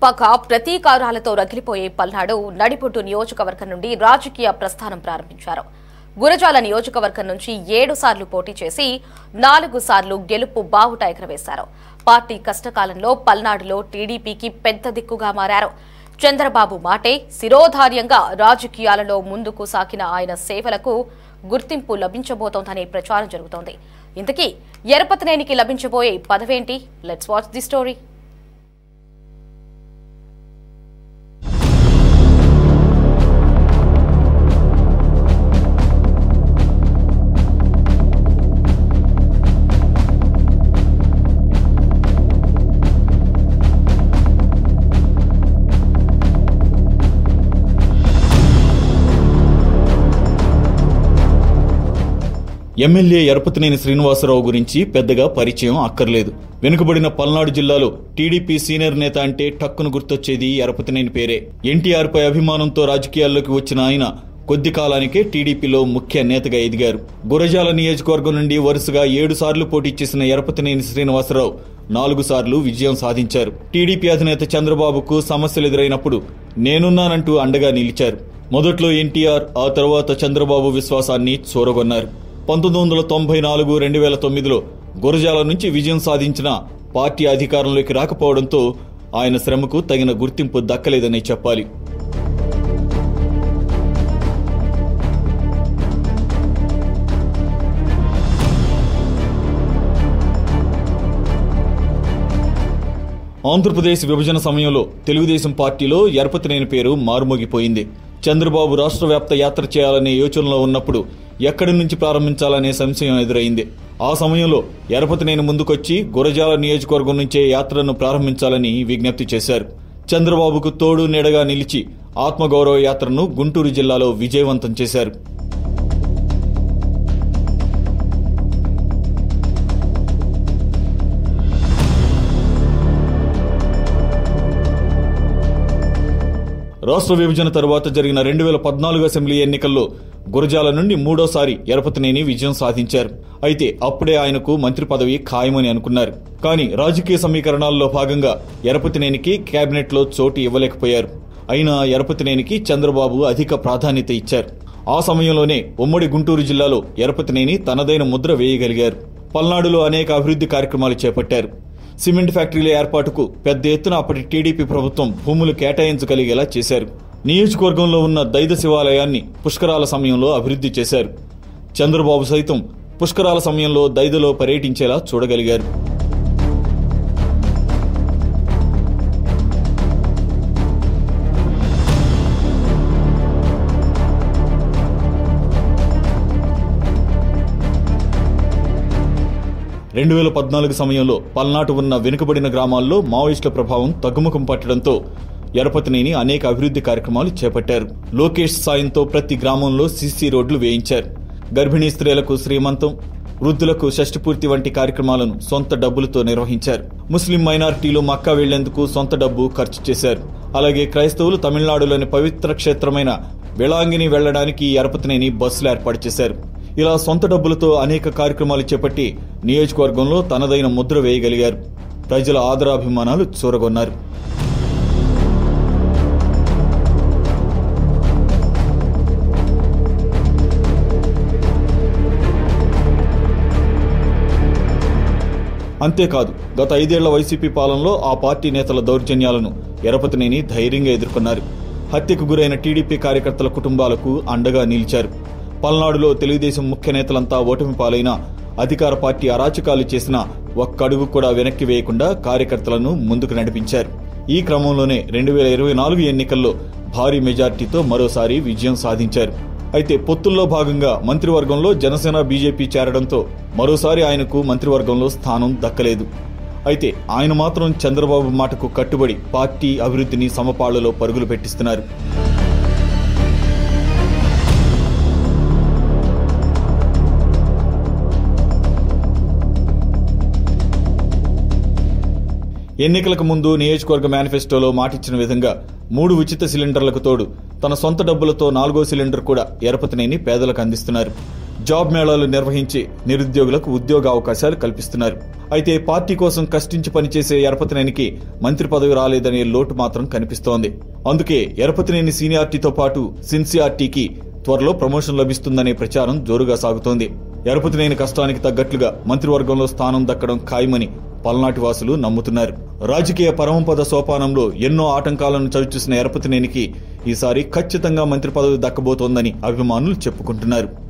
పక ప్రతీకారాలతో రగిలిపోయే పల్నాడు నడిపొట్టు నియోజకవర్గం నుండి రాజకీయ ప్రస్థానం ప్రారంభించారు. గురజాల నియోజకవర్గం నుంచి 7 సార్లు పోటీ చేసి 4 సార్లు గెలుపు బావుట ఎగరవేశారు. పార్టీ కష్టకాలంలో పల్నాడులో టీడీపీకి పెద్ద దిక్కుగా మారారు. చంద్రబాబు మాటే శిరోధార్యంగా రాజకీయాలలో ముందుకు సాగిన ఆయన సేవలకు గుర్తింపు లభించబోతోందనే ప్రచారం జరుగుతోంది. ఇంతకీ ఎరపతినేనికి లభించబోయే పదవేంటి? Let's watch the story. MLA Yarapathineni Srinivasa Rao గురించి పెద్దగా పరిచయం అక్కర్లేదు. వెనుకబడిన పల్నాడు జిల్లాలో టీడీపీ సీనియర్ నేత అంటే టక్కును గుర్తొచ్చేది ఎరపతినేని పేరే. ఎన్టీఆర్ పై అభిమానంతో రాజకీయాల్లోకి వచ్చిన ఆయన కొద్ది కాలానికే టీడీపీలో ముఖ్య నేతగా ఎదిగారు. గురజాల నియోజకవర్గం నుండి వరుసగా 7 సార్లు పోటీ చేసిన ఎరపతినేని శ్రీనివాసరావు 4 సార్లు విజయం సాధించారు. టీడీపీ అధినేత చంద్రబాబుకు సమస్యలు ఎదురైనప్పుడు నేనున్నానంటూ అండగా నిలిచారు. మొదట్లో ఎన్టీఆర్, ఆ తర్వాత చంద్రబాబు విశ్వాసాన్ని చూరగొన్నారు. 1994-2009లో గురజాల నుంచి విజయం సాధించిన పార్టీ అధికారంలోకి రాకపోవడంతో ఆయన శ్రమకు తగిన గుర్తింపు దక్కలేదనే చెప్పాలి. ఆంధ్రప్రదేశ్ విభజన సమయంలో తెలుగుదేశం పార్టీలో ఎరపతినేని పేరు మారుమోగిపోయింది. చంద్రబాబు రాష్ట్ర వ్యాప్త యాత్ర చేయాలనే యోచనలో ఉన్నప్పుడు ఎక్కడి నుంచి ప్రారంభించాలనే సంశయం ఎదురైంది. ఆ సమయంలో ఎరపతినేని ముందుకొచ్చి గురజాల నియోజకవర్గం నుంచే యాత్రను ప్రారంభించాలని విజ్ఞప్తి చేశారు. చంద్రబాబుకు తోడు నీడగా నిలిచి ఆత్మగౌరవ యాత్రను గుంటూరు జిల్లాలో విజయవంతం చేశారు. రాష్ట్ర విభజన తర్వాత జరిగిన 2014 అసెంబ్లీ ఎన్నికల్లో గురజాల నుండి 3వ ఎరపతినేని విజయం సాధించారు. అయితే అప్పుడే ఆయనకు మంత్రి పదవి ఖాయమని అనుకున్నారు. కానీ రాజకీయ సమీకరణాల్లో భాగంగా ఎరపతినేనికి కేబినెట్లో చోటు ఇవ్వలేకపోయారు. అయినా ఎరపతినేనికి చంద్రబాబు అధిక ప్రాధాన్యత ఇచ్చారు. ఆ సమయంలోనే ఉమ్మడి గుంటూరు జిల్లాలో ఎరపతినేని తనదైన ముద్ర వేయగలిగారు. పల్నాడులో అనేక అభివృద్ధి కార్యక్రమాలు చేపట్టారు. సిమెంట్ ఫ్యాక్టరీల ఏర్పాటుకు పెద్ద ఎత్తున అప్పటి టీడీపీ ప్రభుత్వం భూములు కేటాయించగలిగేలా చేశారు. నియోజకవర్గంలో ఉన్న దైద శివాలయాన్ని పుష్కరాల సమయంలో అభివృద్ధి చేశారు. చంద్రబాబు సైతం పుష్కరాల సమయంలో దైదలో పర్యటించేలా చూడగలిగారు. రెండు 2014 సమయంలో పల్నాడు ఉన్న వెనుకబడిన గ్రామాల్లో మావోయిస్టుల ప్రభావం తగ్గుముఖం పట్టడంతో ఎరపతినేని అనేక అభివృద్ధి కార్యక్రమాలు చేపట్టారు. లోకేష్ సాయంతో ప్రతి గ్రామంలో సీసీ రోడ్లు వేయించారు. గర్భిణీ స్త్రీలకు శ్రీమంతం, వృద్ధులకు షష్ఠపూర్తి వంటి కార్యక్రమాలను సొంత డబ్బులతో నిర్వహించారు. ముస్లిం మైనారిటీలు మక్కా వెళ్లేందుకు సొంత డబ్బు ఖర్చు చేశారు. అలాగే క్రైస్తవులు తమిళనాడులోని పవిత్ర క్షేత్రమైన వేళాంగిని వెళ్లడానికి ఎరపతినేని బస్సులు ఏర్పాటు చేశారు. ఇలా సొంత డబ్బులతో అనేక కార్యక్రమాలు చేపట్టి నియోజకవర్గంలో తనదైన ముద్ర వేయగలిగారు. ప్రజల ఆదరాభిమానాలు చూరగొన్నారు. అంతేకాదు, గత 5 ఏళ్ల వైసీపీ పాలనలో ఆ పార్టీ నేతల దౌర్జన్యాలను ఎరపతినేని ధైర్యంగా ఎదుర్కొన్నారు. హత్యకు గురైన టీడీపీ కార్యకర్తల కుటుంబాలకు అండగా నిలిచారు. పల్నాడులో తెలుగుదేశం ముఖ్య నేతలంతా ఓటమి పాలైన అధికార పార్టీ అరాచకాలు చేసిన ఒక్కడుగు కూడా వెనక్కి వేయకుండా కార్యకర్తలను ముందుకు నడిపించారు. ఈ క్రమంలోనే 2024 ఎన్నికల్లో భారీ మెజార్టీతో మరోసారి విజయం సాధించారు. అయితే పొత్తుల్లో భాగంగా మంత్రివర్గంలో జనసేన, బీజేపీ చేరడంతో మరోసారి ఆయనకు మంత్రివర్గంలో స్థానం దక్కలేదు. అయితే ఆయన మాత్రం చంద్రబాబు మాటకు కట్టుబడి పార్టీ అభివృద్ధిని సమపాళ్లలో పరుగులు పెట్టిస్తున్నారు. ఎన్నికలకు ముందు నియోజకవర్గ మేనిఫెస్టోలో మాటిచ్చిన విధంగా 3 ఉచిత సిలిండర్లకు తోడు తన సొంత డబ్బులతో 4వ సిలిండర్ కూడా ఎరపతినేని పేదలకు అందిస్తున్నారు. జాబ్ మేళాలు నిర్వహించి నిరుద్యోగులకు ఉద్యోగ అవకాశాలు కల్పిస్తున్నారు. అయితే పార్టీ కోసం కష్టించి పనిచేసే ఎరపతినేనికి మంత్రి పదవి రాలేదనే లోటు మాత్రం కనిపిస్తోంది. అందుకే ఎరపతినేని సీనియారిటీతో పాటు సిన్సియారిటీకి త్వరలో ప్రమోషన్ లభిస్తుందనే ప్రచారం జోరుగా సాగుతోంది. ఎరపతినేని కష్టానికి తగ్గట్లుగా మంత్రివర్గంలో స్థానం దక్కడం ఖాయమని పల్నాటి వాసులు నమ్ముతున్నారు. రాజకీయ పరమపద సోపానంలో ఎన్నో ఆటంకాలను చవిచూసిన ఎరపతినేనికి ఈసారి ఖచ్చితంగా మంత్రి పదవి దక్కబోతోందని అభిమానులు చెప్పుకుంటున్నారు.